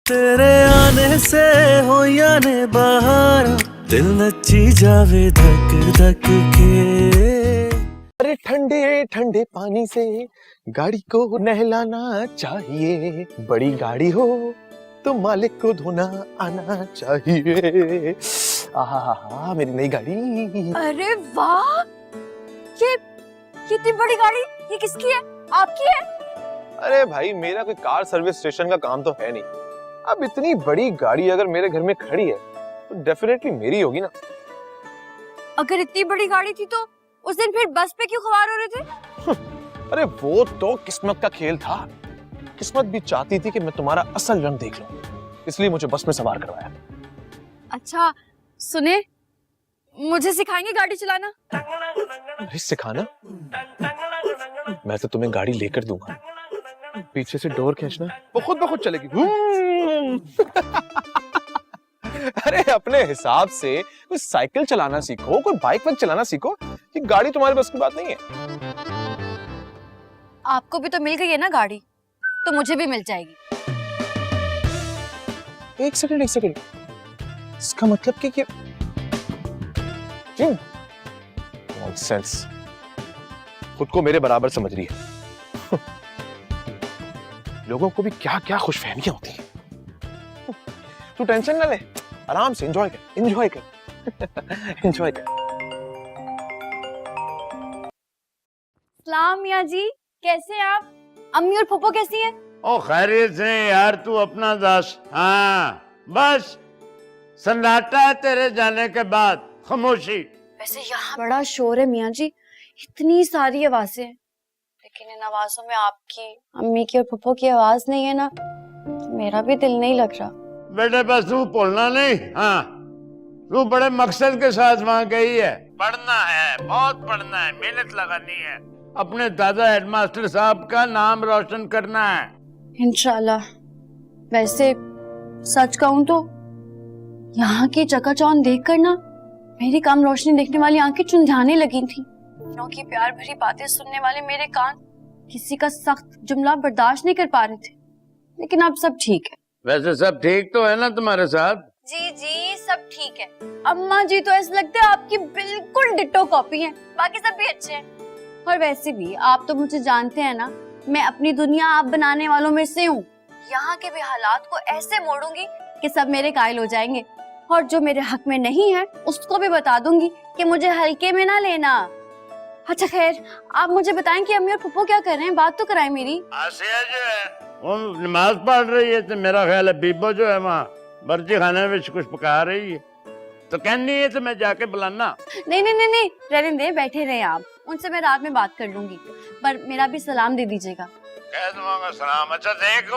तेरे आने से हो या ने बहार दिल नची जावे धक धक के। अरे ठंडे ठंडे पानी से गाड़ी को नहलाना चाहिए, बड़ी गाड़ी हो तो मालिक को धोना आना चाहिए। आहा मेरी नई गाड़ी। अरे वाह, ये इतनी बड़ी गाड़ी, ये किसकी है? आपकी है? अरे भाई मेरा कोई कार सर्विस स्टेशन का काम तो है नहीं। अब इतनी बड़ी गाड़ी अगर मेरे घर में खड़ी है तो डेफिनेटली मेरी होगी ना। अगर इतनी बड़ी गाड़ी थी तो उस दिन फिर बस पे क्यों सवार हो रहे थे? अरे वो तो किस्मत का खेल था। किस्मत भी चाहती थी कि मैं तुम्हारा असल रंग देख लूं, इसलिए मुझे बस में सवार करवाया। अच्छा सुने, मुझे सिखाएंगे गाड़ी चलाना? अरे सिखाना? मैं तो तुम्हें गाड़ी लेकर दूंगा, पीछे से डोर खींचना, वो खुद ब खुद चलेगी। अरे अपने हिसाब से कोई साइकिल चलाना सीखो, कोई बाइक वाइक चलाना सीखो। ये गाड़ी तुम्हारे बस की बात नहीं है। आपको भी तो मिल गई है ना गाड़ी, तो मुझे भी मिल जाएगी। एक सेकंड इसका मतलब कि क्यों? नॉनसेंस, खुद को मेरे बराबर समझ रही है। लोगों को भी क्या क्या खुशफहमियां होती हैं। तू टेंशन ना ले, आराम से एंजॉय कर। सलाम मियाँ जी, कैसे हैं आप? अम्मी और फूफो कैसी हैं? ओ खैरियत से यार, तू अपना दस। हाँ बस सन्नाटा है तेरे जाने के बाद, खामोशी। वैसे यहाँ बड़ा शोर है मियाँ जी, इतनी सारी आवाजें हैं, लेकिन इन आवाजों में आपकी, अम्मी की और फूफो की आवाज नहीं है ना, तो मेरा भी दिल नहीं लग रहा। बेटे बस तू बोलना नहीं। हाँ तू बड़े मकसद के साथ वहाँ गई है, पढ़ना है, बहुत पढ़ना है, मेहनत लगानी है, अपने दादा हेडमास्टर साहब का नाम रोशन करना है इंशाल्लाह। वैसे सच कहूँ तो यहाँ की चकाचौंध देखकर ना मेरी कम रोशनी देखने वाली आंखें चुंधियाने लगी थी। की प्यार भरी बातें सुनने वाले मेरे कान किसी का सख्त जुमला बर्दाश्त नहीं कर पा रहे थे, लेकिन अब सब ठीक है। वैसे सब ठीक तो है ना तुम्हारे साथ? जी सब ठीक है। अम्मा जी तो ऐसा लगता है आपकी बिल्कुल डिट्टो कॉपी हैं, बाकी सब भी अच्छे हैं। और वैसे भी आप तो मुझे जानते हैं ना, मैं अपनी दुनिया आप बनाने वालों में से हूँ। यहाँ के भी हालात को ऐसे मोड़ूंगी कि सब मेरे कायल हो जाएंगे, और जो मेरे हक में नहीं है उसको भी बता दूंगी कि मुझे हल्के में ना लेना। अच्छा खैर, आप मुझे बताएं कि अम्मी और पप्पू क्या कर रहे हैं, बात तो कराएं मेरी। आसिया जो है वो नमाज पढ़ रही है, तो मेरा ख्याल है बीबो जो है वहाँ बर्जी खाने में कुछ पका रही है, तो कहनी है तो मैं जाके बुलाना। नहीं रहने दे, बैठे रहे आप, उनसे मैं रात में बात कर लूंगी, पर मेरा भी सलाम दे दीजिएगा। कह दूंगा सलाम। अच्छा देख,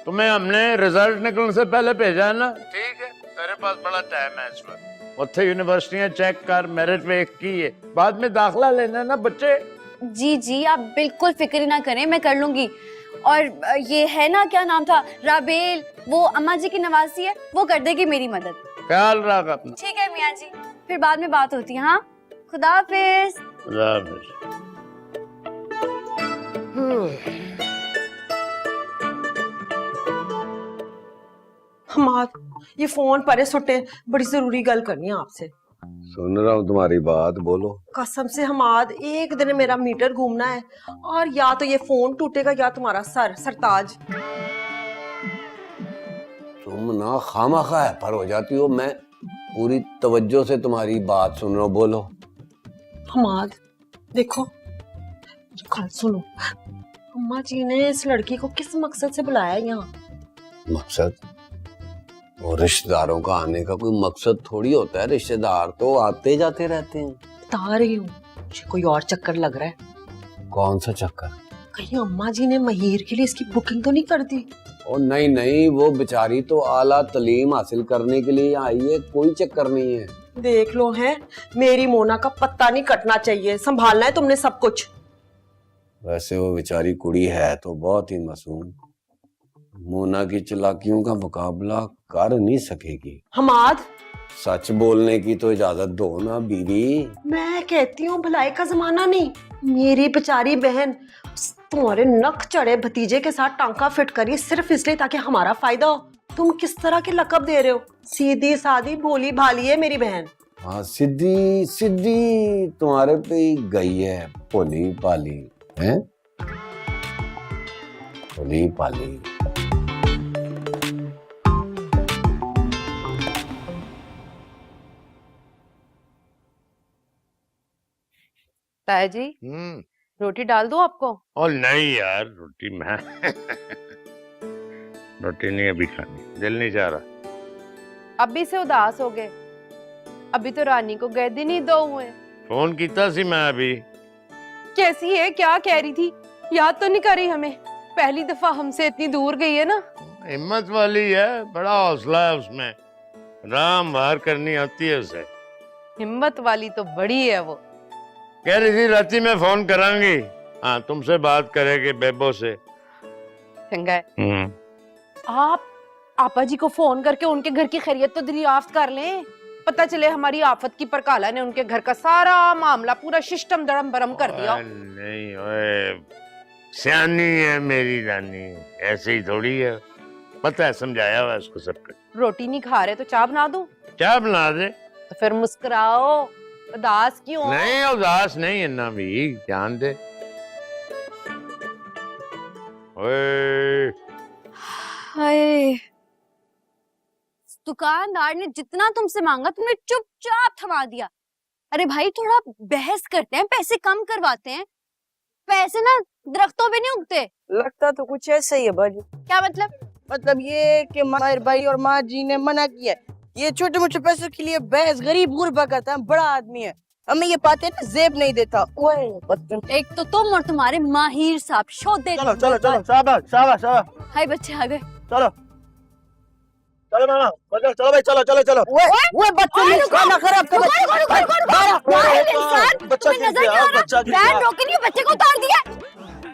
तुम्हें हमने रिजल्ट निकलने से पहले भेजा है ना, ठीक है, तेरे पास बड़ा टाइम है इस वक्त। उत्थे यूनिवर्सिटियां चेक कर, मेरिट वेख की है, बाद में दाखला लेना ना बच्चे। जी आप बिल्कुल फिक्र ही ना करें, मैं कर लूंगी। और ये है ना, क्या नाम था, राबेल, वो अम्मा जी की नवासी है, वो कर देगी मेरी मदद। ख्याल रख अपना। ठीक है मियाँ जी, फिर बाद में बात होती है। हाँ, खुदा हाफिज। खुदा हाफिज। हमाद, ये फोन परे सुटे, बड़ी जरूरी गल करनी है आपसे। सुन रहा हूँ तुम्हारी बात, बोलो। कसम से हमाद, एक दिन मेरा मीटर घूमना है, और या तो ये फोन टूटेगा या तुम्हारा सरताज। तुम ना खामखा है पर हो जाती हो। मैं पूरी तवज्जो से तुम्हारी बात सुन रहा हूँ, बोलो। हमाद देखो, कल सुनो, अम्मा जी ने इस लड़की को किस मकसद से बुलाया यहाँ? मकसद? और रिश्तेदारों का आने का कोई मकसद थोड़ी होता है, रिश्तेदार तो आते जाते रहते हैं। बता रही हूँ, मुझे कोई और चक्कर लग रहा है। कौन सा चक्कर? कहीं अम्मा जी ने महिर के लिए इसकी बुकिंग तो नहीं कर दी? और नहीं, वो बेचारी तो आला तालीम हासिल करने के लिए आई है, कोई चक्कर नहीं है। देख लो, है मेरी मोना का पत्ता नहीं कटना चाहिए, संभालना है तुमने सब कुछ। वैसे वो बेचारी कुड़ी है तो बहुत ही मासूम, मोना की चालाकियों का मुकाबला कर नहीं सकेगी। हमाद, सच बोलने की तो इजाजत दो ना बीवी। मैं कहती हूँ भलाई का जमाना नहीं, मेरी बेचारी बहन तुम्हारे नक चढ़े भतीजे के साथ टांका फिट करी सिर्फ इसलिए ताकि हमारा फायदा हो। तुम किस तरह के लकब दे रहे हो? सीधी सादी भोली भाली है मेरी बहन। हाँ, सिद्धि सिद्धि तुम्हारे पे ही गई है, भोली पाली है, भोली पाली। ताया जी रोटी डाल दूं आपको? और नहीं यार, रोटी मैं रोटी नहीं अभी खानी, दिल नहीं चाह रहा। अभी से उदास हो गए? अभी तो रानी को गए दिन ही 2 हुए। फोन कीता सी मैं अभी। कैसी है, क्या कह रही थी? याद तो नहीं कर रही हमें? पहली दफा हमसे इतनी दूर गई है ना। हिम्मत वाली है, बड़ा हौसला है उसमें, राम वार करनी आती है उसे। हिम्मत वाली तो बड़ी है वो। कह रही थी राती में फोन करांगी, हाँ तुमसे बात करेगी बेबो से। चंगा है। आप आपा जी को फोन करके उनके घर की खैरियत तो दरियाफ्त कर लें। पता चले हमारी आफत की परकाला ने उनके घर का सारा मामला पूरा सिस्टम दड़म बरम कर दिया। नहीं ओए, सियानी है मेरी रानी, ऐसे ही थोड़ी है, पता है, समझाया हुआ उसको सब कुछ। रोटी नहीं खा रहे तो चाय बना दूं? चाय बना दे। तो फिर मुस्कुराओ, उदास क्यों? नहीं उदास नहीं है ना भी, ध्यान दे। ओए हाय, दुकानदार ने जितना तुमसे मांगा तुमने चुपचाप थमा दिया। अरे भाई थोड़ा बहस करते हैं, पैसे कम करवाते हैं। पैसे ना दरख्तों पे नहीं उगते। लगता तो कुछ ऐसा ही है बाजी। क्या मतलब? मतलब ये कि माहिर भाई और माँ जी ने मना किया है। ये छोटे मोटे पैसों के लिए बहस गरीब गुरबा करता है, बड़ा आदमी है, हमें ये बातें ना जेब नहीं देता। ओए बच्चन, एक तो तुम और तुम्हारे माहिर साहब शोधे। चलो चलो चलो, शाबाश शाबाश शाबाश। हाय बच्चे आ गए। चलो चलो मामा, चलो भाई, चलो चलो चलो। ओए बच्चन ने खाना खराब कर बच्चा गिर गया, बच्चा गिर गया। रोके नहीं, बच्चे को उतार दिया।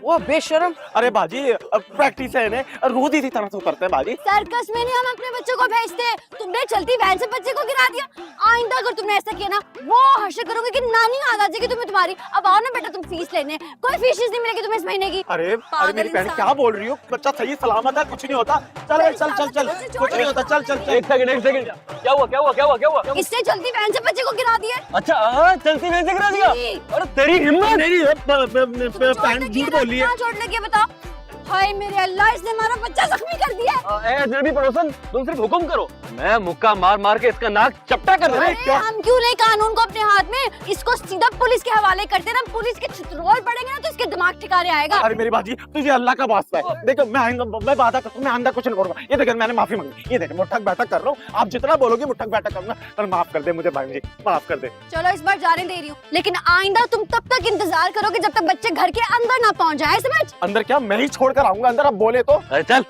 वो बेशरम। अरे बाजी, प्रैक्टिस है इन्हें, रोज इसी तरह से करते हैं बाजी। सर्कस में नहीं हम अपने बच्चों को भेजते। तुमने चलती वैन से बच्चे को गिरा दिया। आइंदा अगर तुमने ऐसा किया ना, वो हर्षित करोगे कि नानी याद आ जाएगी तुम्हें तुम्हारी। अब आओ ना बेटा, तुम फीस लेने। कोई फीस नहीं मिलेगी तुम्हें इस महीने की। अरे अरे मेरी बहन क्या बोल रही हो? बच्चा सही सलामत है, कुछ नहीं होता। चल चल चल चल, कुछ नहीं होता, चल चल चल। एक सेकंड, क्या हुआ क्या हुआ क्या हुआ क्या हुआ? इसने चलती वैन से बच्चे को गिरा दिया। अच्छा हाँ, चलती वैन से गिरा दिया? अरे तेरी हिम्मत! नहीं, बहन झूठ बोल रही है। कहाँ छोड़ लगी बताओ? हाय मेरे अल्लाह, इसने हमारा बच्चा जख्मी कर दिया है। अजनबी पड़ोसन, तुम सिर्फ हुक्म करो, मैं मुक्का मार मार के इसका नाक चपटा कर दूंगा। अरे हम क्यों नहीं कानून को अपने हाथ में? इसको सीधा पुलिस के हवाले करते ना, पुलिस के छितरोल पड़ेंगे ना तो इसके दिमाग ठिकाने आएगा। अरे मेरी बाजी, तुझे अल्लाह का वास्ता है, देखो मैं आएगा, मैं वादा करता हूँ, मैं आंदा कुछ नहीं करूंगा। ये देखो मैंने माफी मांगी, ये देखो मुठ्ठक बैठक कर रहा हूँ। आप जितना बोलोगे मुठ्ठक बैठक करूंगा। पर माफ कर दे मुझे बहन जी, माफ कर दे। चलो इस बार जाने दे रही हूँ, लेकिन आइंदा तुम तब तक इंतजार करोगे जब तक बच्चे घर के अंदर ना पहुँच जाए, समझ? अंदर क्या, मैं ही छोड़ कर आऊंगा अंदर, अब बोले तो। अरे चल,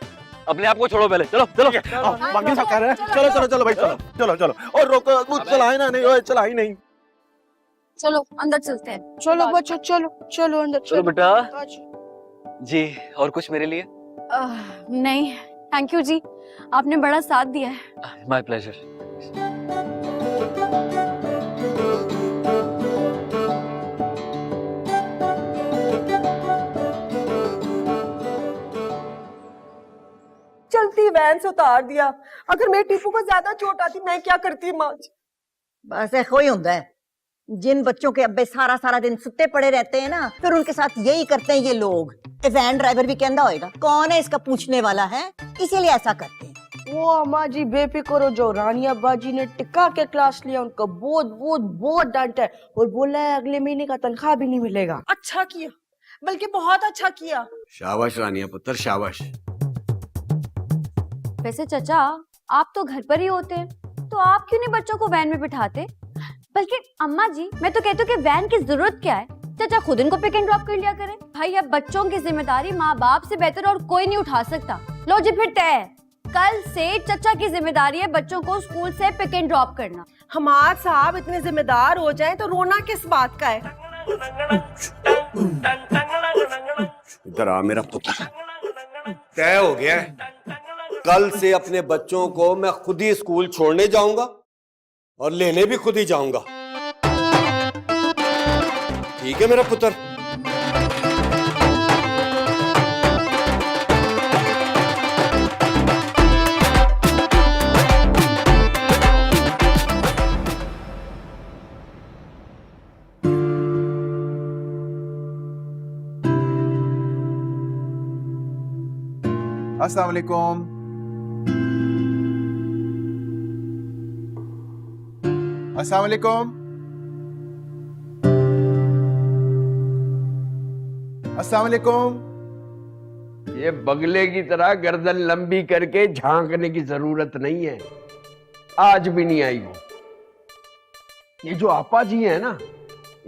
अपने आप को छोड़ो पहले, चलो चलो। बाकी सब कह रहे हैं, चलो चलो चलो भाई, चलो चलो चलो। और रोको, चलाए ना, नहीं चला ही नहीं। चलो अंदर चलते हैं। चलो बच्चों, चलो चलो अंदर चलो बेटा जी। और कुछ मेरे लिए? नहीं थैंक यू जी, आपने बड़ा साथ दिया है। My pleasure. चलती वैन से उतार दिया। अगर मेरे टीपू को ज्यादा चोट आती मैं क्या करती माँ जी? बस ऐसा ही होता है, जिन बच्चों के अब्बे सारा सारा दिन सुते पड़े रहते हैं ना, फिर उनके साथ यही करते हैं ये लोग। वैन ड्राइवर भी कहता होएगा कौन है इसका पूछने वाला है, इसीलिए ऐसा करते हैं। वो अम्मा जी बेफिक्र हो, जो रानी अब्बा जी ने टिका के क्लास लिया उनका बहुत डांटा है और बोला है अगले महीने का तनख्वाह भी नहीं मिलेगा। अच्छा किया, बल्कि बहुत अच्छा किया। शाबाश रानिया पुत्र, शाबाश। वैसे चचा आप तो घर पर ही होते हैं, तो आप क्यों नहीं बच्चों को वैन में बिठाते? बल्कि अम्मा जी मैं तो कहती हूँ कि वैन की जरूरत क्या है, चचा खुद इनको पिक एंड ड्रॉप कर लिया करें। भाई अब बच्चों की जिम्मेदारी माँ बाप से बेहतर और कोई नहीं उठा सकता। लो जी फिर तय है, कल से चचा की जिम्मेदारी है बच्चों को स्कूल से पिक एंड ड्रॉप करना। हमार साहब इतने जिम्मेदार हो जाएं तो रोना किस बात का है? इधर आ मेरा पुत्र, तय हो गया है, कल से अपने बच्चों को मैं खुद ही स्कूल छोड़ने जाऊंगा और लेने भी खुद ही जाऊंगा। ठीक है मेरा पुत्र? अस्सलाम वालेकुम। अस्सलाम वालेकुम। अस्सलाम वालेकुम। ये बगले की तरह गर्दन लंबी करके झांकने की जरूरत नहीं है। आज भी नहीं आई वो। ये जो आपा जी है ना,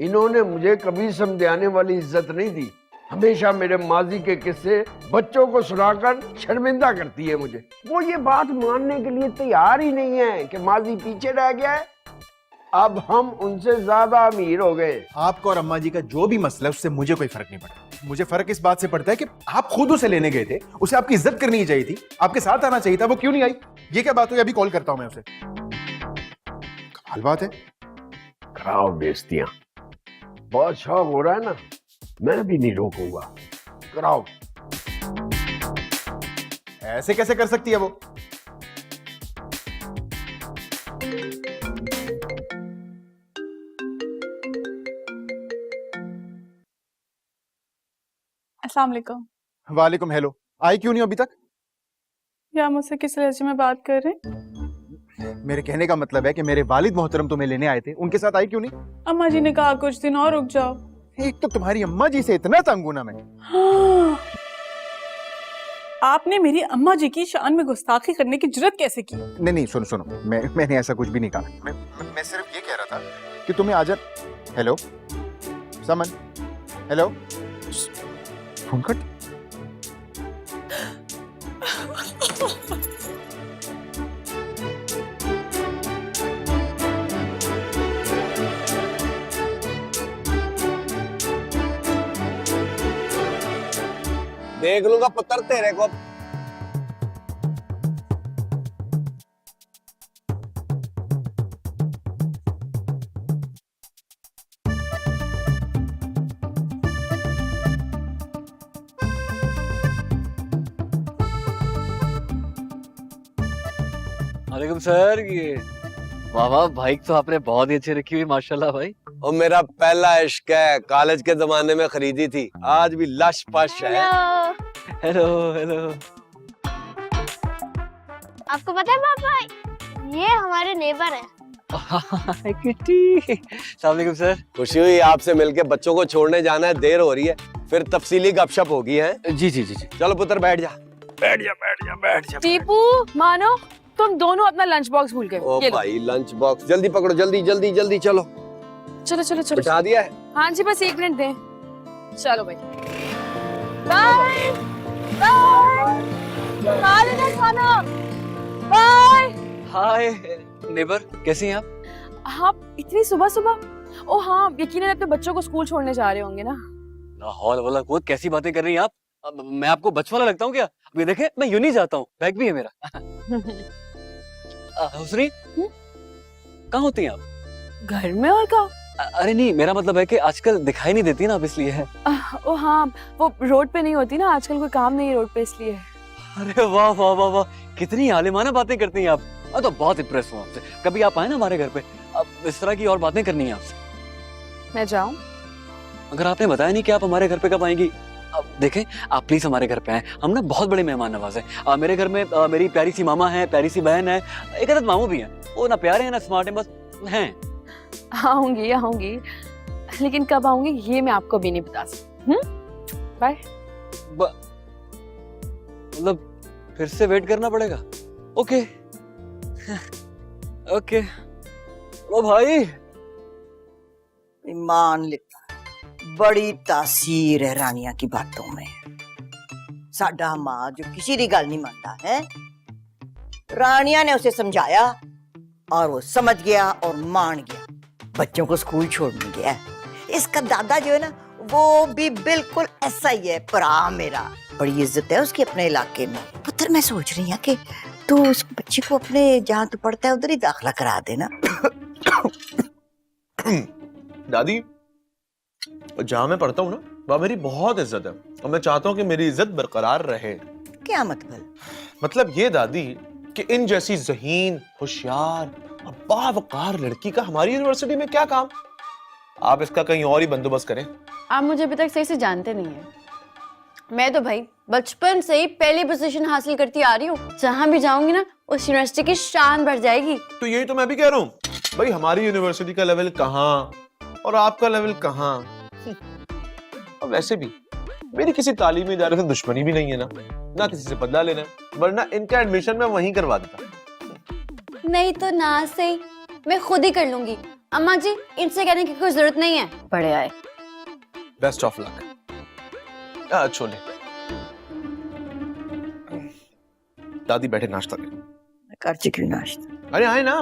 इन्होंने मुझे कभी समझाने वाली इज्जत नहीं दी। हमेशा मेरे माजी के किस्से बच्चों को सुनाकर शर्मिंदा करती है मुझे। वो ये बात मानने के लिए तैयार ही नहीं है कि माजी पीछे रह गया है। अब हम उनसे ज्यादा अमीर हो गए। आपको और अम्मा जी का जो भी मसला है उससे मुझे कोई फर्क नहीं पड़ता। मुझे फर्क इस बात से पड़ता है कि आप खुद उसे लेने गए थे, उसे आपकी इज्जत करनी चाहिए थी, आपके साथ आना चाहिए था, वो क्यों नहीं आई? ये क्या बात हुई? अभी कॉल करता हूं मैं उसे। कमाल बात है। कराओ बेइज्जतियां। बहुत शौक हो रहा है ना, मैं भी नहीं रोकूंगा। कराओ। ऐसे कैसे कर सकती है वो? अस्सलाम वालेकुम। वालेकुम हेलो। आई क्यों नहीं अभी तक? या मुझसे किस लहजे में बात कर रहे हैं? मेरे कहने का मतलब है कि मेरे वालिद मोहतरम तुम्हें लेने आए थे, उनके साथ आई क्यों नहीं? अम्मा जी ने कहा कुछ दिन और रुक जाओ। एक तो तुम्हारी अम्मा जी से इतना तंग हूं ना मैं। हाँ। आपने मेरी अम्मा जी की शान में गुस्ताखी करने की जुर्रत कैसे की? नहीं सुनो सुनो, मैंने ऐसा कुछ भी नहीं कहा। मैं सिर्फ ये कह रहा था कि तुम्हें आजा। हेलो समन, हेलो। Phone cut. देख लूंगा पुत्र तेरे को। वालेकुम सर। ये वाह वाह, बाइक तो आपने बहुत ही अच्छी रखी हुई माशाल्लाह भाई। और मेरा पहला इश्क है, कॉलेज के जमाने में खरीदी थी, आज भी लश पश है। Hello hello. आपको पता है पापा, ये हमारे नेबर हैं। किट्टी। अस्सलाम वालेकुम सर। खुशी हुई आपसे मिलके। बच्चों को छोड़ने जाना है, देर हो रही है, फिर तफसीली गपशप होगी है। जी जी जी जी। चलो पुत्र बैठ जा। बैठ जा बैठ जा बैठ जा। टीपू मानो, तुम दोनों अपना लंच बॉक्स भूल गए। ओ ये लो। भाई लंच बॉक्स जल्दी पकड़ो, जल्दी जल्दी जल्दी। चलो चलो चलो चलो। बिठा दिया है। हाँ जी, बस 1 मिनट दें। चलो भाई, बाय बाय खाना, बाय। हाय नेबर, कैसी हैं आप? आप इतनी सुबह सुबह? ओ हाँ, यकीनन अपने बच्चों को स्कूल छोड़ने जा रहे होंगे ना? लाहौल वाला कुछ कैसी बातें कर रही हैं आप? अब मैं आपको बच्चों वाला लगता हूँ क्या? ये देखे, मैं यूं नहीं जाता हूँ, बैग भी है मेरा। हुस्नी, कहाँ होती हैं आप? घर में और कहाँ? अरे नहीं, मेरा मतलब है कि आजकल दिखाई नहीं देती ना, आप इसलिए है। ओ हाँ, वो रोड पे नहीं होती ना आजकल, कोई काम नहीं है रोड पे, इसलिए। अरे वाह वाह वाह वाह, कितनी आलिमाना बातें करती हैं आप। मैं तो बहुत इम्प्रेस हूँ आपसे। कभी आप आए ना हमारे घर पे, अब इस तरह की और बातें करनी है आपसे। मैं जाऊँ? अगर आपने बताया नहीं कि आप हमारे घर पे कब आएंगी, अब देखें, आप प्लीज हमारे घर पे आए। हम ना बहुत बड़े मेहमान नवाज हैं। मेरे घर में मेरी प्यारी सी मामा है, प्यारी सी बहन है, एक आध मामू भी हैं। वो ना प्यारे हैं ना स्मार्ट हैं, बस हैं। आऊंगी आऊंगी, लेकिन कब आऊंगी ये मैं आपको भी नहीं बता सकती। बाय। मतलब फिर से वेट करना पड़ेगा? Okay okay. ओ भाई, ईमान लिखता बड़ी तासीर है रानिया की बातों में। साडा मां जो किसी दी गल नहीं मानता है, रानिया ने उसे समझाया और वो समझ गया और मान गया, बच्चों को स्कूल छोड़ने गया। इसका दादा जो है ना, वो भी बिल्कुल ऐसा ही है, भरा मेरा। बड़ी इज्जत है उसकी अपने इलाके में। पुत्र, मैं सोच रही हूँ कि तू उस बच्चे को अपने जहाँ तू पढ़ता है उधर ही दाखिला करा देना। दादी, जहाँ मैं पढ़ता हूँ ना, वहाँ मेरी बहुत इज्जत है और मैं चाहता हूँ कि मेरी इज्जत बरकरार रहे। क्या मतलब? मतलब ये दादी कि इन जैसी ज़हीन, होशियार और बावकार लड़की का हमारी यूनिवर्सिटी में क्या काम? आप इसका कहीं और ही बंदोबस्त करें। आप मुझे अभी तक सही से जानते नहीं हैं। मैं तो भाई बचपन से ही पहली पोजीशन हासिल करती आ रही हूँ। जहाँ भी जाऊंगी ना उस यूनिवर्सिटी की शान बढ़ जाएगी। तो यही तो मैं भी कह रहा हूँ भाई, हमारी यूनिवर्सिटी का लेवल कहाँ और आपका लेवल कहाँ। और वैसे भी मेरी किसी तालीमी इदारे से दुश्मनी भी नहीं है ना किसी से बदला लेना है, वरना इनका एडमिशन मैं वहीं करवा देता। नहीं तो ना सही मैं खुद ही कर लूंगी। अम्मा जी इनसे कहने की कोई जरूरत नहीं है, बड़े आए। Best of luck. छोले दादी बैठे नाश्ता करें। कर चुकी हूँ नाश्ता। अरे आए ना।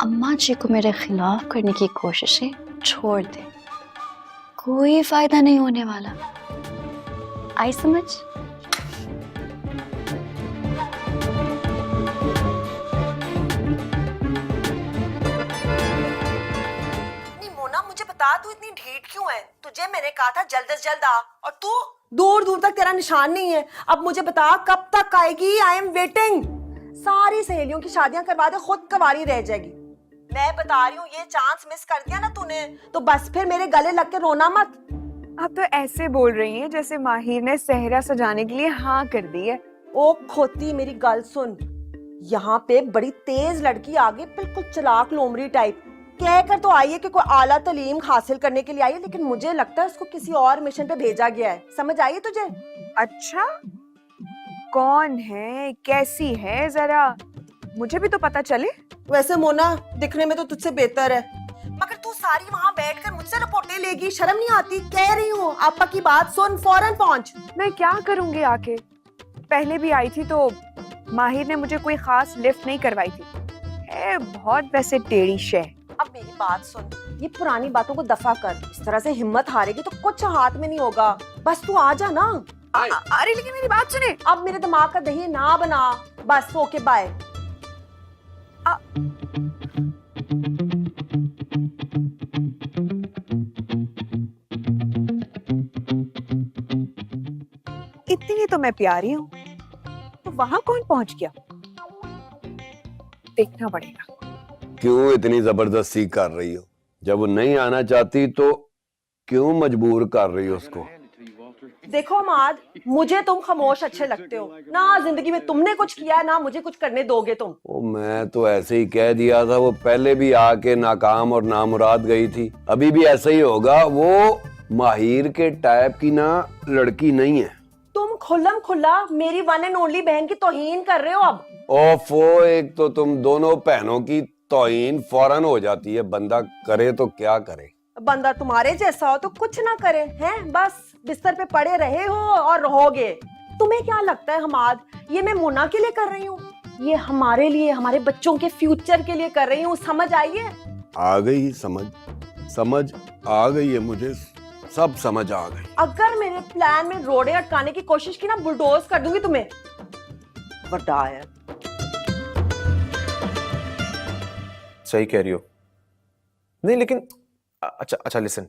अम्मा जी को मेरे खिलाफ करने की कोशिशें छोड़ दे, कोई फायदा नहीं होने वाला। आई समझ? मोना मुझे बता तू इतनी ढीठ क्यों है? तुझे मैंने कहा था जल्द से जल्द आ, और तू दूर दूर तक तेरा निशान नहीं है। अब मुझे बता कब तक आएगी? I am waiting. सारी सहेलियों की शादियां करवा दे, खुद कवारी रह जाएगी। मैं बता रही हूँ ये चांस मिस कर दिया ना तूने तो बस फिर मेरे गले लग के रोना मत। आप तो ऐसे बोल रही हैं जैसे माहिर ने सेहरा सजाने के लिए हाँ कर दी है। ओ खोती मेरी गल सुन, यहाँ पे बड़ी तेज लड़की आ गई, बिल्कुल चालाक लोमड़ी टाइप। कह कर तो आई है कि कोई आला तालीम हासिल करने के लिए आई है, लेकिन मुझे लगता है उसको किसी और मिशन पे भेजा गया है। समझ आई है तुझे? अच्छा कौन है, कैसी है, जरा मुझे भी तो पता चले। वैसे मोना दिखने में तो तुझसे बेहतर है, मगर तू सारी वहाँ बैठकर मुझसे रिपोर्टें लेगी, शर्म नहीं आती? कह रही हूँ आपा की बात सुन, फौरन पहुँच। मैं क्या करूंगी आके, पहले भी आई थी तो माहिर ने मुझे कोई खास लिफ्ट नहीं करवाई थी। है बहुत वैसे टेढ़ी शे। अब मेरी बात सुन, ये पुरानी बातों को दफा कर। इस तरह से हिम्मत हारेगी तो कुछ हाथ में नहीं होगा। बस तू आ जा ना। अरे लेकिन मेरी बात सुने। अब मेरे दिमाग का दही ना बना। बस ओके बाय। इतनी तो मैं प्यारी हूँ, तो वहां कौन पहुंच गया? देखना पड़ेगा। क्यों इतनी जबरदस्ती कर रही हो? जब वो नहीं आना चाहती तो क्यों मजबूर कर रही हो उसको? देखो माद, मुझे तुम खामोश अच्छे लगते हो ना। जिंदगी में तुमने कुछ किया है ना मुझे कुछ करने दोगे तुम। ओ मैं तो ऐसे ही कह दिया था, वो पहले भी आके नाकाम और नामुराद गई थी, अभी भी ऐसा ही होगा। वो माहिर के टाइप की ना लड़की नहीं है। तुम खुल्लम खुल्ला मेरी वन एंड ओनली बहन की तौहीन कर रहे हो अब। ओफो, एक तो तुम दोनों बहनों की तौहीन फौरन हो जाती है, बंदा करे तो क्या करे। बंदा तुम्हारे जैसा हो तो कुछ ना करे, हैं? बस बिस्तर पे पड़े रहे हो और रहोगे। तुम्हें क्या लगता है हमाद, ये मैं मोना के लिए कर रही हूँ? ये हमारे लिए, हमारे बच्चों के फ्यूचर के लिए कर रही हूँ। समझ आई है? आ गई समझ आ गई है, मुझे सब समझ आ गई। अगर मेरे प्लान में रोड़े अटकाने की कोशिश की ना, बुलडोज कर दूंगी तुम्हें। बड़ा है। सही कह रही हो। नहीं लेकिन अच्छा लिसन,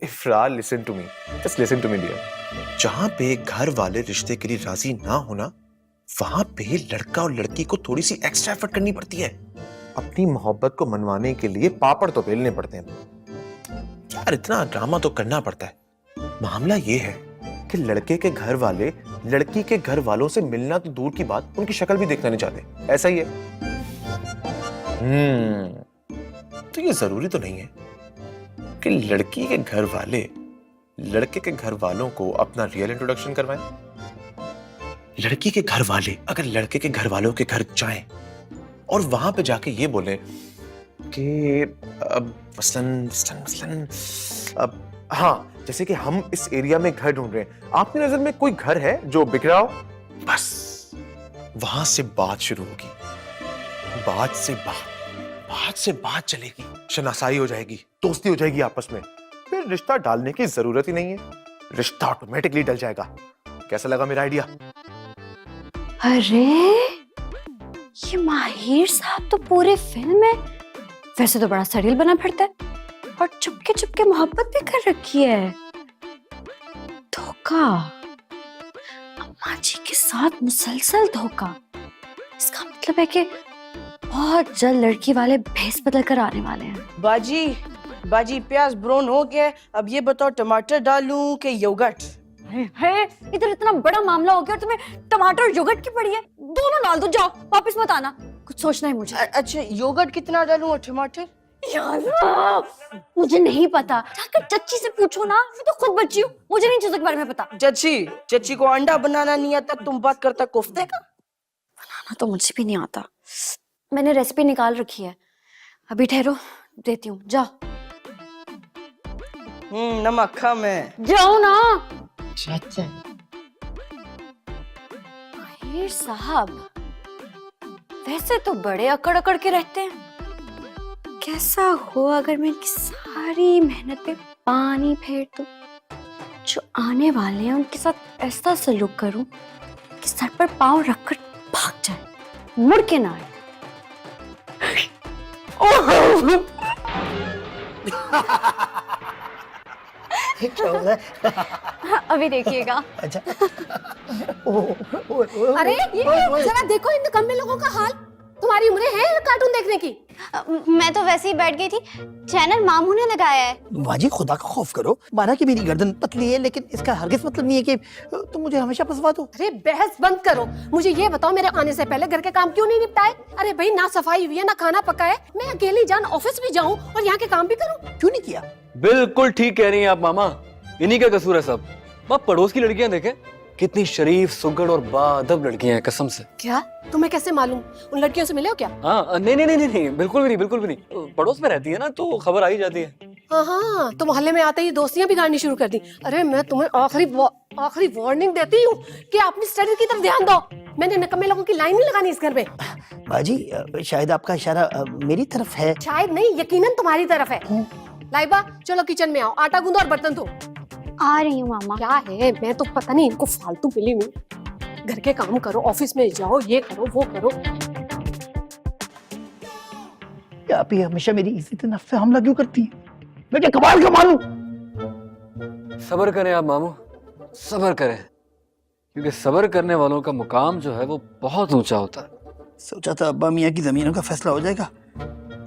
इफ्रार listen to me, just listen to me dear. जहां पे घर वाले रिश्ते के लिए राजी ना होना, वहां पे लड़का और लड़की को थोड़ी सी एक्स्ट्रा एफर्ट करनी पड़ती है। अपनी मोहब्बत को मनवाने के लिए पापड़ तो बेलने पड़ते हैं यार, इतना ड्रामा तो करना पड़ता है। मामला ये है कि लड़के के घर वाले लड़की के घर वालों से मिलना तो दूर की बात, उनकी शक्ल भी देखना नहीं चाहते। ऐसा ही है। तो ये जरूरी तो नहीं है कि लड़की के घर वाले लड़के के घर वालों को अपना रियल इंट्रोडक्शन करवाएं। लड़की के घर वाले अगर लड़के के घर वालों के घर जाएं और वहां पे जाके ये बोले कि अब मसलन अब हाँ, जैसे कि हम इस एरिया में घर ढूंढ रहे हैं, आपकी नजर में कोई घर है जो बिक रहा हो? बस वहां से बात शुरू होगी। बात से बात चलेगी, शनासाई हो जाएगी, दोस्ती हो जाएगी आपस में, फिर रिश्ता डालने की जरूरत ही नहीं है, रिश्ता ऑटोमेटिकली डल जाएगा। कैसा लगा मेरा आइडिया? अरे ये माहिर साहब तो पूरे फिल्म में वैसे तो बड़ा सड़ील बना फिरता है और चुपके चुपके मोहब्बत भी कर रखी है। धोखा, अम्मा जी के साथ मुसलसल धोखा। इसका मतलब है कि बहुत जल्द लड़की वाले भेस बदल कर आने वाले हैं। बाजी बाजी प्याज ब्राउन हो गया, अब ये बताओ टमाटर डालूं कि योगर्ट? है इधर इतना बड़ा मामला हो गया और तुम्हें टमाटर और योगर्ट की पड़ी है, दोनों डाल दो, जाओ वापस मत आना, कुछ सोचना है मुझे। अच्छा योगर्ट कितना डालूं और टमाटर? यार मुझे नहीं पता, जाकर चच्ची से पूछो ना, मैं तो खुद बच्ची हूँ, मुझे नहीं चीजों के बारे में पता। चच्ची को अंडा बनाना नहीं आता, तुम बात करता कोफ्ते का? बनाना तो मुझे भी नहीं आता, मैंने रेसिपी निकाल रखी है, अभी ठहरो देती हूँ, जाओ। नमक कम है। जाओ ना। चाचा माहिर साहब वैसे तो बड़े अकड़ अकड़ के रहते हैं, कैसा हो अगर मैं इनकी सारी मेहनत पे पानी फेर दूं, जो आने वाले हैं उनके साथ ऐसा सलूक करूं कि सर पर पांव रखकर भाग जाए, मुड़ के ना आए। अभी देखिएगा। अच्छा अरे ये जरा देखो इन निकम्मे लोगों का हाल, तुम्हारी उम्र है कार्टून देखने की? मैं तो वैसे ही बैठ गई थी, चैनल मामू ने लगाया है। बाजी खुदा का खौफ करो, माना कि मेरी गर्दन पतली है लेकिन इसका हरगिज मतलब नहीं है कि तुम मुझे हमेशा फंसवा दो। अरे बहस बंद करो, मुझे ये बताओ मेरे आने से पहले घर के काम क्यों नहीं निपटाए? अरे भाई ना सफाई हुई है ना खाना पका है, मैं अकेली जान ऑफिस भी जाऊं और यहाँ के काम भी करूं, क्यों नहीं किया? बिल्कुल ठीक कह रही हैं आप मामा, इन्हीं का कसूर है सब। आप पड़ोस की लड़कियां देखें, कितनी शरीफ सुगड़ और बाअदब लड़कियां हैं कसम से। क्या तुम्हें कैसे मालूम? उन लड़कियों से मिले हो क्या? हाँ नहीं नहीं नहीं नहीं बिल्कुल भी नहीं, बिल्कुल भी नहीं, पड़ोस में रहती है ना तो खबर आ ही जाती है। हाँ तो मोहल्ले में आते ही दोस्तियां बिगाड़नी शुरू कर दी। अरे मैं तुम्हें आखिरी वार्निंग देती हूँ कि अपनी स्टडी की तरफ ध्यान दो, मैंने निकम्मे लोगों की लाइन नहीं लगानी इस घर में। बाजी शायद आपका इशारा मेरी तरफ है। शायद नहीं, यकीनन तुम्हारी तरफ है। लाइबा चलो किचन में आओ, आटा गूंदो और बर्तन धो। आ रही हूँ मामा। क्या है, मैं तो पता नहीं इनको फालतू मिली में, घर के काम करो, ऑफिस में जाओ, ये करो वो करो। आप ही हमेशा मेरी इज्जत नफ्स पे हमला क्यों करती है? मैं क्या कमाल का मानूं? सब्र करें आप मामू, सब्र करें, क्योंकि सब्र करने वालों का मुकाम जो है वो बहुत ऊंचा होता है। सोचा था अब्बा मियाँ की जमीनों का फैसला हो जाएगा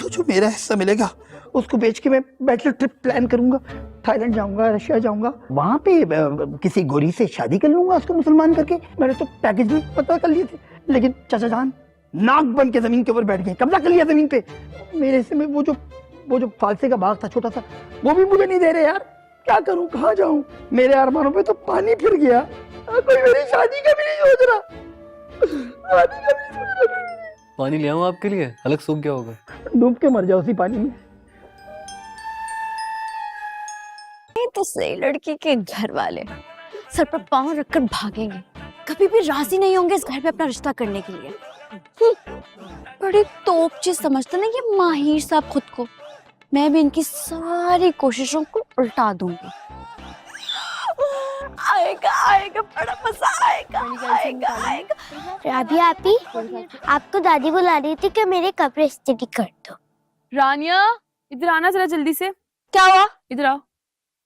तो जो मेरा हिस्सा मिलेगा उसको बेच के मैं बैचलर ट्रिप प्लान करूंगा, थाईलैंड जाऊंगा, रशिया जाऊंगा, वहां पे किसी गोरी से शादी कर लूंगा उसको मुसलमान करके। मैंने तो पैकेज भी पता कर लिए थे, लेकिन चाचा जान नाक बन के जमीन के ऊपर बैठ गए, कब्जा कर लिया जमीन पे। मेरे हिस्से में वो जो फालसे का बाग था छोटा सा, वो भी मुझे नहीं दे रहे यार, क्या करूं, कहाँ जाऊं? मेरे अरमानों पे तो पानी फिर गया, कोई मेरी शादी का भी नहीं सोच रहा। पानी ले आऊं आपके लिए? अलग सूख गया होगा। डूब के मर जाओ उसी पानी में। तो सही लड़की के घर वाले सर पर पांव रखकर भागेंगे, कभी भी राजी नहीं होंगे इस घर में अपना रिश्ता करने के लिए। बड़ी तोप चीज समझते ना ये माहिर साहब खुद को, मैं भी इनकी सारी कोशिशों को उल्टा दूंगी। आएगा आएगा, बड़ा मजा आएगा, आएगा आएगा। राबिया आपी, आपको दादी बुला रही थी कि मेरे कपड़े इस्त्री कर दो। रानिया इधर आना जरा जल्दी से। क्या हुआ? इधर आओ,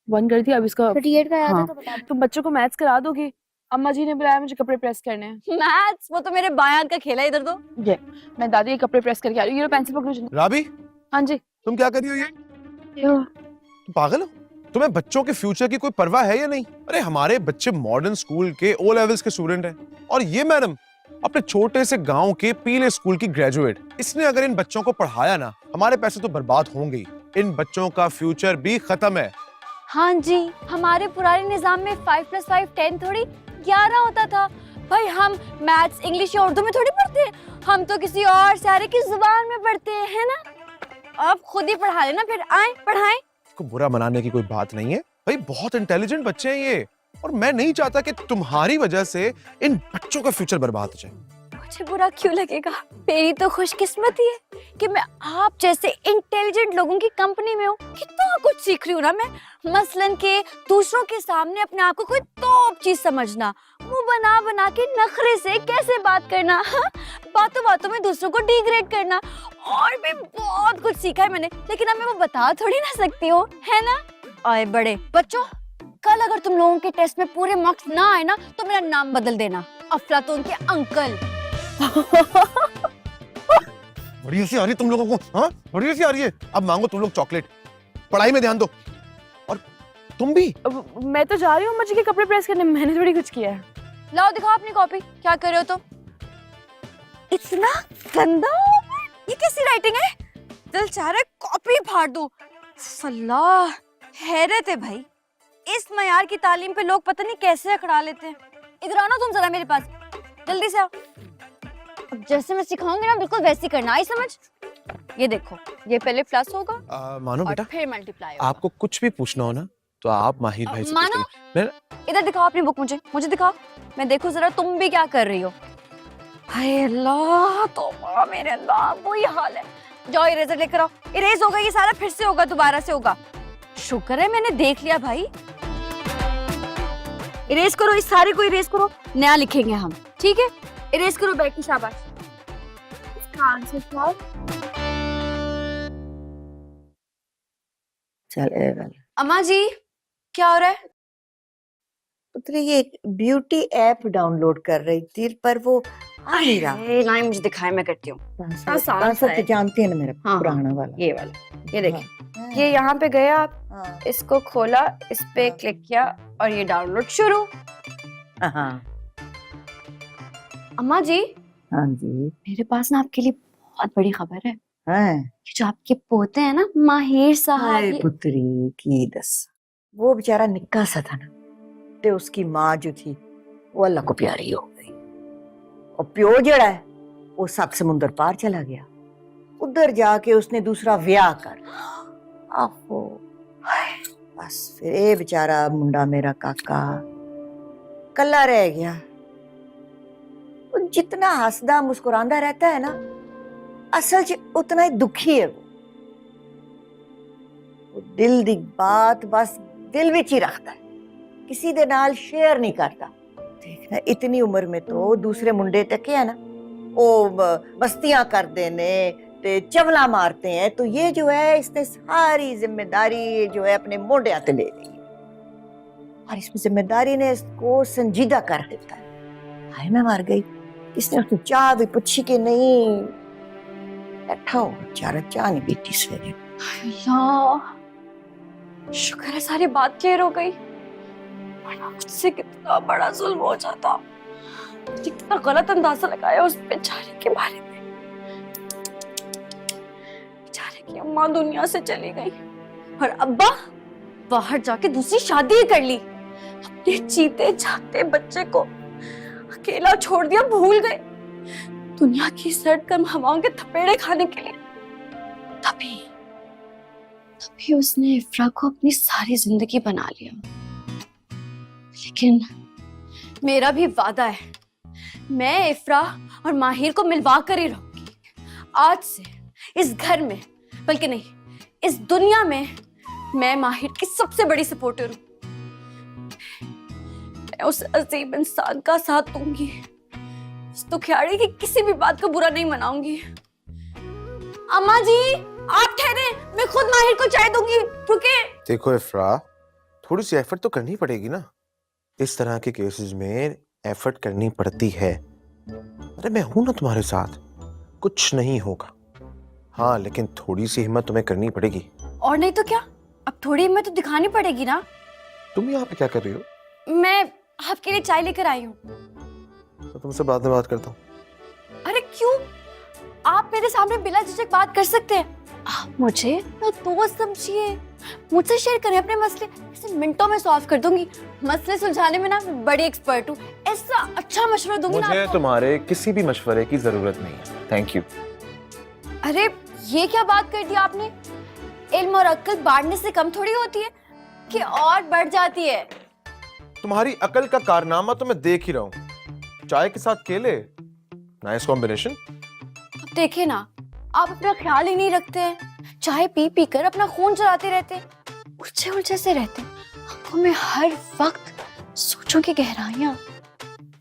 बंद कर दिया अब इसका। पीरियड का याद है हाँ। तो बता दो। तुम बच्चों को मैथ्स करा दोगी? अम्मा जी ने बुलाया, मुझे कपड़े प्रेस करने हैं। मैथ्स? वो तो मेरे बाएं हाथ का खेल है, इधर दो। ये मैं दादी के कपड़े प्रेस करके आ रही हूँ। ये लो पेंसिल पकड़ो जल्दी। राबी हाँ जी। तुम क्या कर रही हो? ये तुम पागल हो? तुम्हें बच्चों के फ्यूचर की कोई परवाह है या नहीं? अरे हमारे बच्चे मॉडर्न स्कूल के ओ लेवल्स के स्टूडेंट हैं, और ये मैडम अपने छोटे से गांव के पीले स्कूल की ग्रेजुएट। इसने अगर इन बच्चों को पढ़ाया ना, हमारे पैसे तो बर्बाद होंगे ही, इन बच्चों का फ्यूचर भी खत्म है। हाँ जी, हमारे पुराने निजाम में 5+5 10 थोड़ी 11 होता था। भाई हम मैथ्स इंग्लिश या उर्दू में थोड़ी पढ़ते हैं, हम तो किसी और सारे की जुबान में पढ़ते हैं, है ना? आप खुद ही पढ़ा लेना, फिर आए पढ़ाएं। को बुरा मनाने की कोई बात नहीं है भाई, बहुत इंटेलिजेंट बच्चे हैं ये, और मैं नहीं चाहता कि तुम्हारी वजह से इन बच्चों का फ्यूचर बर्बाद हो जाए। मुझे बुरा क्यों लगेगा? मेरी तो खुशकिस्मती है कि मैं आप जैसे इंटेलिजेंट लोगों की कंपनी में हूँ। कितना कुछ सीख रही हूँ ना मैं, मसलन के दूसरों के सामने अपने आप को कोई तोप चीज समझना, मुंह बना बना के नखरे से कैसे बात करना, बातों बातों में दूसरों को डिग्रेड करना, और भी बहुत कुछ सीखा है मैंने, लेकिन अब मैं वो बता थोड़ी ना सकती हूँ, है ना? आए बड़े बच्चों, कल अगर तुम लोगों के टेस्ट में पूरे मार्क्स ना आए ना तो मेरा नाम बदल देना, अफलातून के अंकल। बड़ी हंसी आ रही है तुम लोगों को, हाँ बड़ी हंसी आ रही है। अब मांगो तुम लोग चॉकलेट, पढ़ाई में ध्यान दो। और तुम भी। मैं तो जा रही हूँ अम्मा जी के कपड़े प्रेस करने, मैंने थोड़ी कुछ किया है। लाओ दिखाओ अपनी कॉपी, क्या कर रहे हो तुम? इतना गंदा, ये कैसी राइटिंग है? दिल चाह रहा है कॉपी फाड़ दूं। अल्लाह, हैरत है भाई, इस मयार की तालीम पे लोग पता नहीं कैसे अकड़ा लेते हैं। इधर आओ ना तुम जरा मेरे पास, जल्दी से आओ। अब जैसे मैं सिखाऊंगी ना बिल्कुल वैसे ही करना, आई समझ? ये देखो, ये पहले प्लस होगा मानो और बेटा, फिर मल्टीप्लाई होगा। आपको कुछ भी पूछना हो ना तो आप माहिर भाई से मानो, पूछिए। इधर दिखाओ अपनी बुक, मुझे दिखाओ, मैं देखूं जरा तुम भी क्या कर रही हो। हाय अल्लाह, तौबा मेरे अल्लाह, वही हाल है। जाओ इरेजर लेकर आओ, इरेज होगा ये सारा, फिर से होगा, दोबारा से होगा। शुक्र है मैंने देख लिया भाई। इरेज करो, इस सारे को इरेज करो, नया लिखेंगे हम, ठीक है? इरेज करो, बैठ की शाबाश। इसका आंसर क्या है? चल अम्मा जी, क्या हो रहा है? पुत्री, ये एक ब्यूटी ऐप डाउनलोड कर रही थी, पर वो आ नहीं रहा। ना मुझे दिखाए, मैं करती हूँ। आसान सा है। जानते हैं ना मेरा हाँ, पुराना वाला, ये वाला, ये देखिए, हाँ। ये यहाँ पे गया आप, हाँ। इसको खोला, इस पे क्लिक किया और ये डाउनलोड शुरू। हाँ अम्मा जी, हाँ जी, मेरे पास ना आपके लिए बहुत बड़ी खबर है। हाँ। ये जो आपके पोते हैं ना, माहिर साहब, हाय ये- पुत्री की दस, वो बेचारा निक्का सा था ना, ते उसकी माँ जो थी वो अल्लाह को प्यारी हो गई, और प्यो जड़ा है वो 7 समुंदर पार चला गया। उधर जाके उसने दूसरा ब्याह कर, आहो बस फिर ये बेचारा मुंडा मेरा काका कल्ला रह गया। वो जितना हंसदा मुस्कुरांदा रहता है ना, असल च उतना ही दुखी है। वो दिल दी बात बस दिल विच ही रखता है, किसी दे नाल शेयर नहीं करता। देखना, इतनी उम्र में तो दूसरे मुंडे तक है ना, वो बस्तियां कर देने ते चवला मारते हैं, तो ये जो है इसने सारी जिम्मेदारी जो है अपने मोढे पे ले ली, और इसमें जिम्मेदारी ने इसको संजीदा कर देता है। हाय मैं मर गई, इसने उसको चाह भी पूछी कि नहीं, बैठा हो बेचारा, चाह नहीं पीती सवेरे। अल्लाह, शुक्र है सारी बात क्लियर हो गई, वरना मुझसे कितना बड़ा जुल्म हो जाता। कितना गलत अंदाजा लगाया उस बेचारे के बारे में। बेचारे की अम्मा दुनिया से चली गई और अब्बा बाहर जाके दूसरी शादी कर ली। अपने जीते जागते बच्चे को अकेला छोड़ दिया, भूल गए दुनिया की सर्द गर्म हवाओं के थपेड़े खाने के लिए। तभी उसने इफ्रा को अपनी सारी जिंदगी बना लिया। लेकिन मेरा भी वादा है, मैं इफ्रा और माहिर को मिलवा कर ही रहूंगी। आज से इस घर में, बल्कि नहीं इस दुनिया में, मैं माहिर की सबसे बड़ी सपोर्टर हूँ। मैं उस अजीब इंसान का साथ दूंगी, उस दुखियारी की किसी भी बात को बुरा नहीं मनाऊंगी। अम्मा जी आप ठहरे, मैं खुद माहिर को चाय दूंगी, रुके। देखो इफ्रा, थोड़ी सी एफर्ट तो करनी पड़ेगी ना, इस तरह के केसेस में एफर्ट करनी पड़ती है। अरे मैं हूं ना तुम्हारे साथ, कुछ नहीं होगा। हाँ लेकिन थोड़ी सी हिम्मत तुम्हें करनी पड़ेगी। और नहीं तो क्या, अब थोड़ी हिम्मत तो दिखानी पड़ेगी ना। तुम यहाँ पे क्या कर रही हो? मैं आपके लिए चाय लेकर आई हूँ। तो तुमसे बाद में बात करता हूँ। अरे क्यों, आप मेरे सामने बिना झिझक बात कर सकते हैं। आप मुझे अपना दोस्त समझिए, मुझसे शेयर करें अपने मसले, इसे मिनटों में सॉल्व कर दूंगी। मसले सुलझाने में ना मैं बड़ी एक्सपर्ट हूँ, ऐसा अच्छा मशवरा दूंगी ना मुझे आपको। तुम्हारे किसी भी मशवरे की जरूरत नहीं है, थैंक यू। अरे ये क्या बात कर दी आपने, इल्म और अक्ल बांटने से कम थोड़ी होती है कि और बढ़ जाती है। तुम्हारी अकल का कारनामा तो मैं देख ही रहा हूँ, चाय के साथ केले, नाइस कॉम्बिनेशन। अब देखिए ना, आप अपना ख्याल ही नहीं रखते हैं, चाय पी पी कर अपना खून चलाते रहते हैं, उलझे उलझे से रहते हैं। आंखों में हर वक्त सोचों की गहराइयां,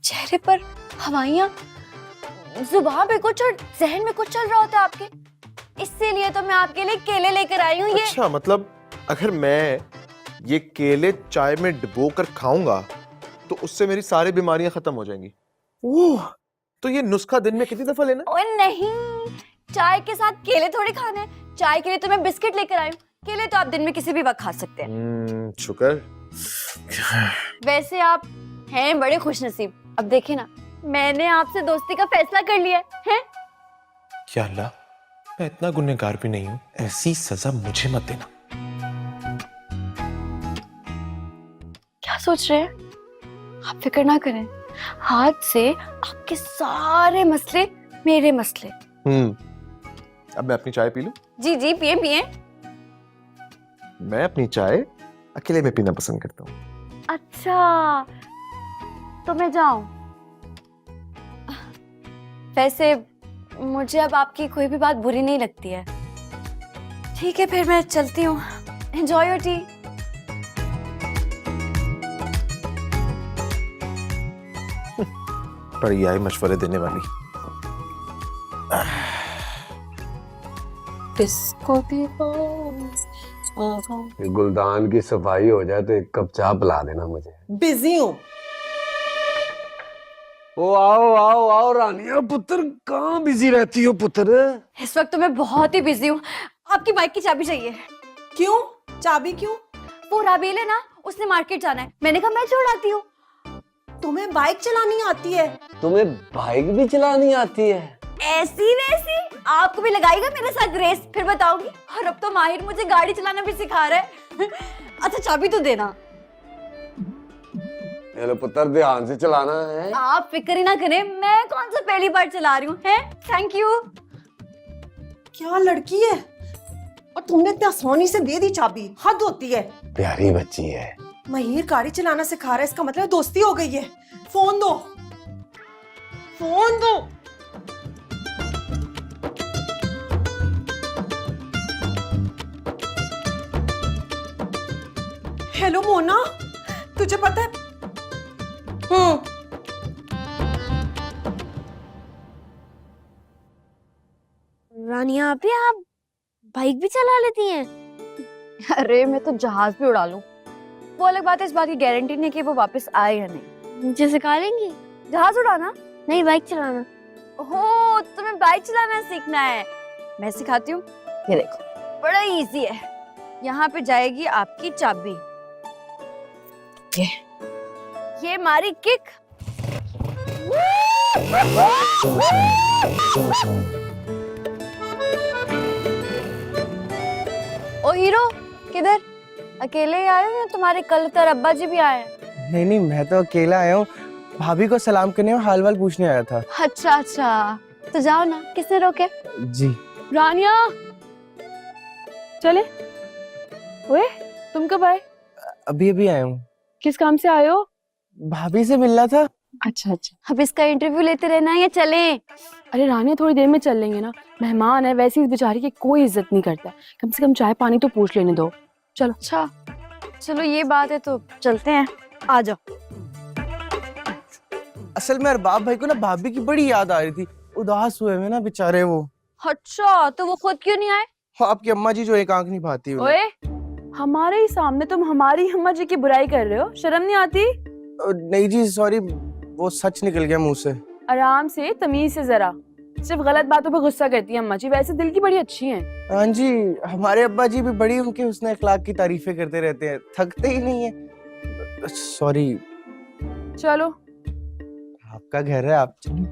चेहरे पर हवाइयां, जुबान पे कुछ और जहन में कुछ चल रहा होता है आपके। इसीलिए तो मैं आपके लिए केले लेकर आई हूँ। ये अच्छा, मतलब अगर मैं ये केले चाय में डुबो कर खाऊंगा तो उससे मेरी सारी बीमारियां खत्म हो जाएंगी। ओह, तो ये नुस्खा दिन में कितनी दफा लेना? ओए नहीं, चाय के साथ केले थोड़ी खाने हैं। चाय के लिए तो मैं बिस्किट लेकर आई हूँ, केले तो आप दिन में किसी भी वक्त खा सकते हैं। शुक्र। वैसे आप हैं बड़े खुशनसीब। अब देखिए ना, मैंने आपसे दोस्ती का फैसला कर लिया है। क्या अल्लाह, मैं इतना गुनहगार भी नहीं हूँ, ऐसी सजा मुझे मत देना। क्या सोच रहे हैं? आप फिक्र ना करें, हाथ से आपके सारे मसले मेरे मसले। अब मैं अपनी चाय पी लूं? जी जी, पिए पिए। मैं अपनी चाय अकेले में पीना पसंद करता हूँ। अच्छा, तो मैं जाऊं? वैसे मुझे अब आपकी कोई भी बात बुरी नहीं लगती है। ठीक है, फिर मैं चलती हूँ। Enjoy your T. पर ये आई मशवरे देने वाली। गुलदान की सफाई हो जाए तो एक कप चाय पिला देना मुझे। बिजी हूँ। ओ आओ आओ आओ रानिया पुत्र, कहाँ बिजी रहती हो पुत्र? इस वक्त तो मैं बहुत ही बिजी हूँ। आपकी बाइक की चाबी चाहिए। क्यों? चाबी क्यों? वो राबेल है ना, उसने मार्केट जाना है। मैंने कहा मैं छोड़ाती हूँ। तुम्हें बाइक चलानी आती है? तुम्हें बाइक भी चलानी आती है? ऐसी वैसी आपको भी लगाएगा मेरे साथ रेस, फिर बताऊंगी। और अब तो माहिर मुझे गाड़ी चलाना भी सिखा रहा है। अच्छा, चाबी तो देना। चलो पुत्र, ध्यान से चलाना है। आप फिक्र ही ना करें, मैं कौन सा पहली बार चला रही हूँ। Thank you. क्या लड़की है, और तुमने इतनी आसानी से दे दी चाबी, हद होती है। प्यारी बच्ची है। महिर गाड़ी चलाना सिखा रहा है, इसका मतलब दोस्ती हो गई है। फोन दो, फोन दो। हेलो मोना, तुझे पता है? रानिया अभी आप बाइक भी चला लेती हैं? अरे मैं तो जहाज भी उड़ा लूं। वो अलग बात है, इस बात की गारंटी नहीं कि वो वापस आए या नहीं। मुझे सिखा लेंगी? जहाज उड़ाना नहीं, बाइक चलाना। हो, तुम्हें बाइक चलाना सीखना है? मैं सिखाती हूँ। ये देखो, बड़ा इजी है। यहाँ पे जाएगी आपकी चाबी, ये मारी किक। ओ हीरो, किधर? अकेले ही आए हो या तुम्हारे कल तर अब्बा जी भी आए? नहीं नहीं, मैं तो अकेला आया हूँ। भाभी को सलाम करने और हाल वाल पूछने आया था। अच्छा अच्छा, तो जाओ ना, किसने रोके? जी। रानिया चले। ओए, तुम कब आए? अभी अभी आया हूँ। किस काम से आए हो? भाभी से मिलना था। अच्छा अच्छा। अब इसका इंटरव्यू लेते रहना है या चलें? अरे रानिया, थोड़ी देर में चल लेंगे ना, मेहमान है। वैसे इस बेचारी की कोई इज्जत नहीं करता, कम से कम चाय पानी तो पूछ लेने दो। चलो। अच्छा चलो, ये बात है तो चलते हैं। आ जाओ। असल में अरबाब भाई को ना भाभी की बड़ी याद आ रही थी, उदास हुए में ना बेचारे वो। अच्छा, तो वो खुद क्यों नहीं आए? आपकी अम्मा जी जो एक आंख नहीं भाती। ओए, हमारे ही सामने तुम हमारी अम्मा जी की बुराई कर रहे हो, शर्म नहीं आती? नहीं जी, सॉरी, वो सच निकल गया मुंह से। आराम से, तमीज से जरा। सिर्फ गलत बातों पर गुस्सा करती है अम्मा जी, वैसे दिल की बड़ी अच्छी हैं। हाँ जी, हमारे अब्बा जी भी बड़ी उनके हुस्न अखलाक की तारीफें करते रहते हैं, थकते ही नहीं है। सॉरी। चलो, आपका घर है, आप चलिए।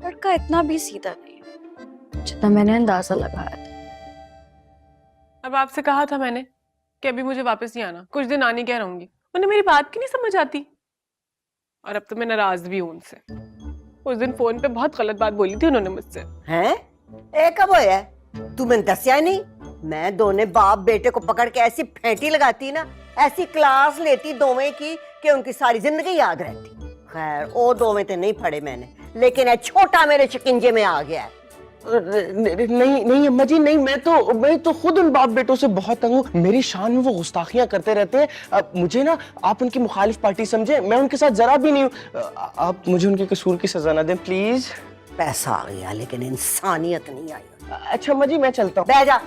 लड़का इतना भी सीधा नहीं जितना मैंने अंदाजा लगाया था। अब आपसे कहा था मैंने कि अभी मुझे वापस नहीं आना, कुछ दिन नानी कह रहूंगी। उन्हें मेरी बात की नहीं समझ आती, और अब तो मैं नाराज भी हूँ उनसे। उस दिन फोन पे बहुत गलत बात बोली थी उन्होंने मुझसे। हैं? ए कब होया? तू मैंने दसिया नहीं? मैं दोनों बाप बेटे को पकड़ के ऐसी फेंटी लगाती ना, ऐसी क्लास लेती दोवें की कि उनकी सारी जिंदगी याद रहती। खैर, वो दोवें तो नहीं पढ़े मैंने, लेकिन ये छोटा मेरे शिकंजे में आ गया है। नहीं नहीं अम्मा जी, नहीं, मैं तो खुद उन बाप बेटों से बहुत तंग हूँ। मेरी शान में वो गुस्ताखियां करते रहते हैं। मुझे ना आप उनकी मुखालिफ पार्टी समझे, मैं उनके साथ जरा भी नहीं हूँ। आप मुझे उनके कसूर की सजा ना दें प्लीज। पैसा आ गया लेकिन इंसानियत नहीं आई। अच्छा अम्मा जी, मैं चलता हूँ। बैठ जा।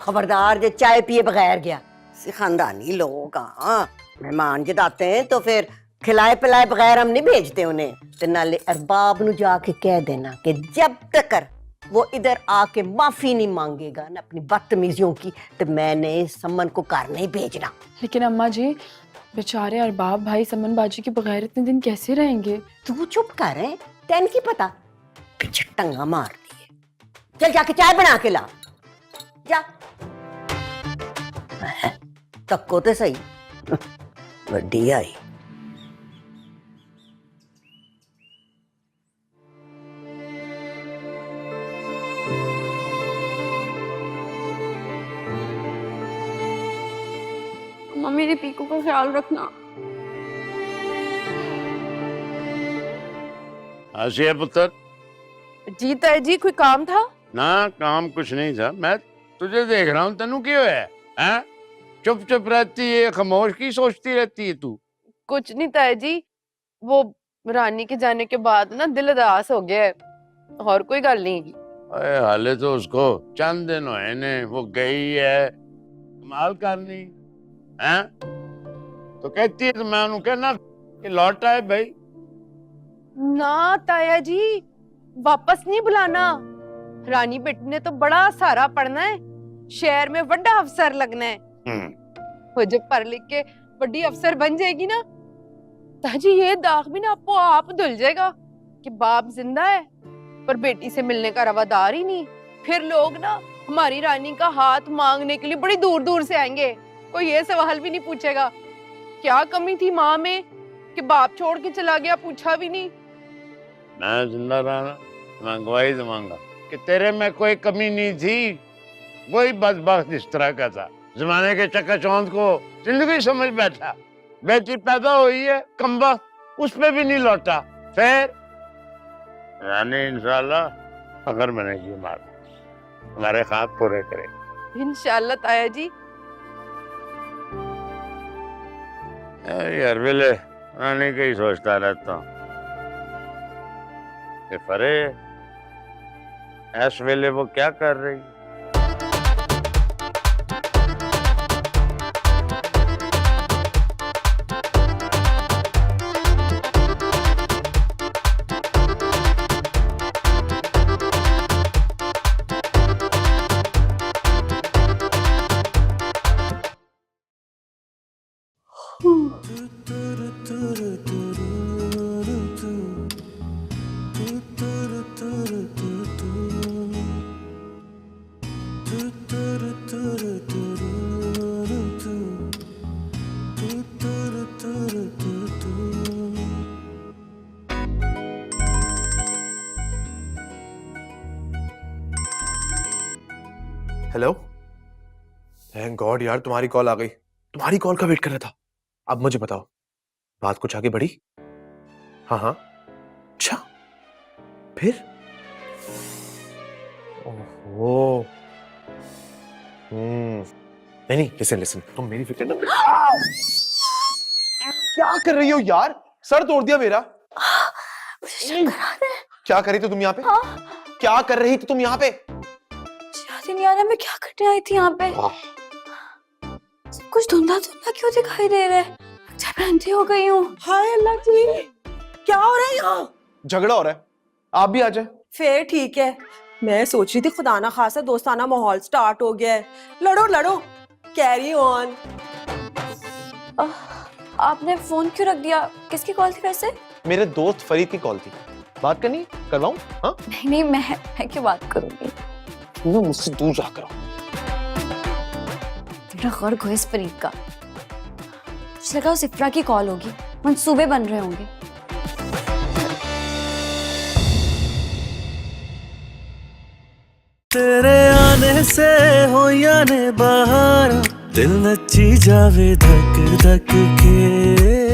खबरदार, जो चाय पिए बगैर गया, ऐसे खानदानी लोग, हाँ मेहमान जब आते हैं तो फिर खिलाए पिलाए बगैर हम नहीं भेजते उन्हें। ते नाले अरबाब नु जाके कह देना कि जब तक वो इधर आके माफी नहीं मांगेगा ना अपनी बदतमीजियों की, तो मैंने समन को घर नहीं भेजना। लेकिन अम्मा जी, बेचारे अरबाब भाई समन बाजी के बगैर इतने दिन कैसे रहेंगे? तू चुप कर है, तेन की पता पीछे टंगा मार दिए। चल जाके चाय बना के ला जा। तक्को तो सही वड्डी आई। मेरे पीकू का ख्याल रखना। आसिया पुत्र। जी ताया जी, कोई काम था? ना, काम कुछ नहीं था। मैं तुझे देख रहा हूँ, तेनू क्यों है? हैं? चुप चुप रहती है, खामोश की सोचती रहती है तू? कुछ नहीं ताया जी, वो रानी के जाने के बाद ना दिल उदास हो गया है, और कोई गल नहीं। अरे हाले तो उसको चंद दिन हुए ने, वो गई है कमाल करनी हैं? तो कहती है तो मैं उन्हें कहना कि लौट आए भाई। ना ताया जी, वापस नहीं बुलाना। रानी बेटी ने तो बड़ा सारा पढ़ना है, शहर में बड़ा अफसर लगना है। वो जब पढ़ लिख के बड़ी अफसर बन जाएगी ना, ताजी ये दाग भी ना आपको आप धुल जाएगा कि बाप जिंदा है पर बेटी से मिलने का रवादार ही नहीं। फिर लोग ना हमारी रानी का हाथ मांगने के लिए बड़ी दूर दूर से आएंगे, कोई ये सवाल भी नहीं पूछेगा क्या कमी थी माँ में कि बाप छोड़ के चला गया, पूछा भी नहीं। मैं जिंदा रहना, मैं गवाही दूंगा कि तेरे में कोई कमी नहीं थी। वही बदबख्त इस तरह का था, जमाने के चकाचौंध को जिंदगी समझ बैठा। बेटी पैदा हुई है, कम्बा उस पे भी नहीं लौटा। फिर रानी इंशाल्लाह अगर मैंने जी मार हमारे ख्वाब पूरे करे इंशाल्लाह ताया जी। यार वेले रानी का ही सोचता रहता हूँ कि फरे इस वेले वो क्या कर रही। हेलो, थैंक गॉड यार तुम्हारी कॉल आ गई। तुम्हारी कॉल का वेट कर रहा था। अब मुझे बताओ, बात कुछ आगे बढ़ी? हाँ हाँ, अच्छा फिर? ओहो, नहीं, लिसन लिसन, तुम मेरी फिक्र ना। क्या कर रही हो यार? सर तोड़ दिया मेरा। क्या कर रही थी तुम यहाँ पे? क्या कर रही थी तुम यहाँ पे? याद नहीं आ रहा मैं क्या करने आई थी यहाँ पे। सब कुछ धुंधला धुंधला क्यों दिखाई दे रहा है? भ्रांति हो गई हूँ। हाय अल्लाह जी, क्या हो रहा है यहाँ? झगड़ा हो रहा है, आप भी आ जाए। फिर ठीक है, मैं सोच रही थी खुदा ना खासा दोस्ताना माहौल स्टार्ट हो गया है। लड़ो लड़ो, कैरी ऑन। आपने फोन क्यों रख दिया? किसकी कॉल थी वैसे? मेरे दोस्त फरीद की कॉल थी। बात करनी करवाऊं? हाँ नहीं, मैं क्यों बात करूंगी? मुझसे दूर जाकर मेरा गर्ग हो इस फरीद का। मुझे लगा उस इफ्रा की कॉल होगी, मंसूबे बन रहे होंगे। तेरे आने से हो या ने बहार, दिल नची जावे धक धक के।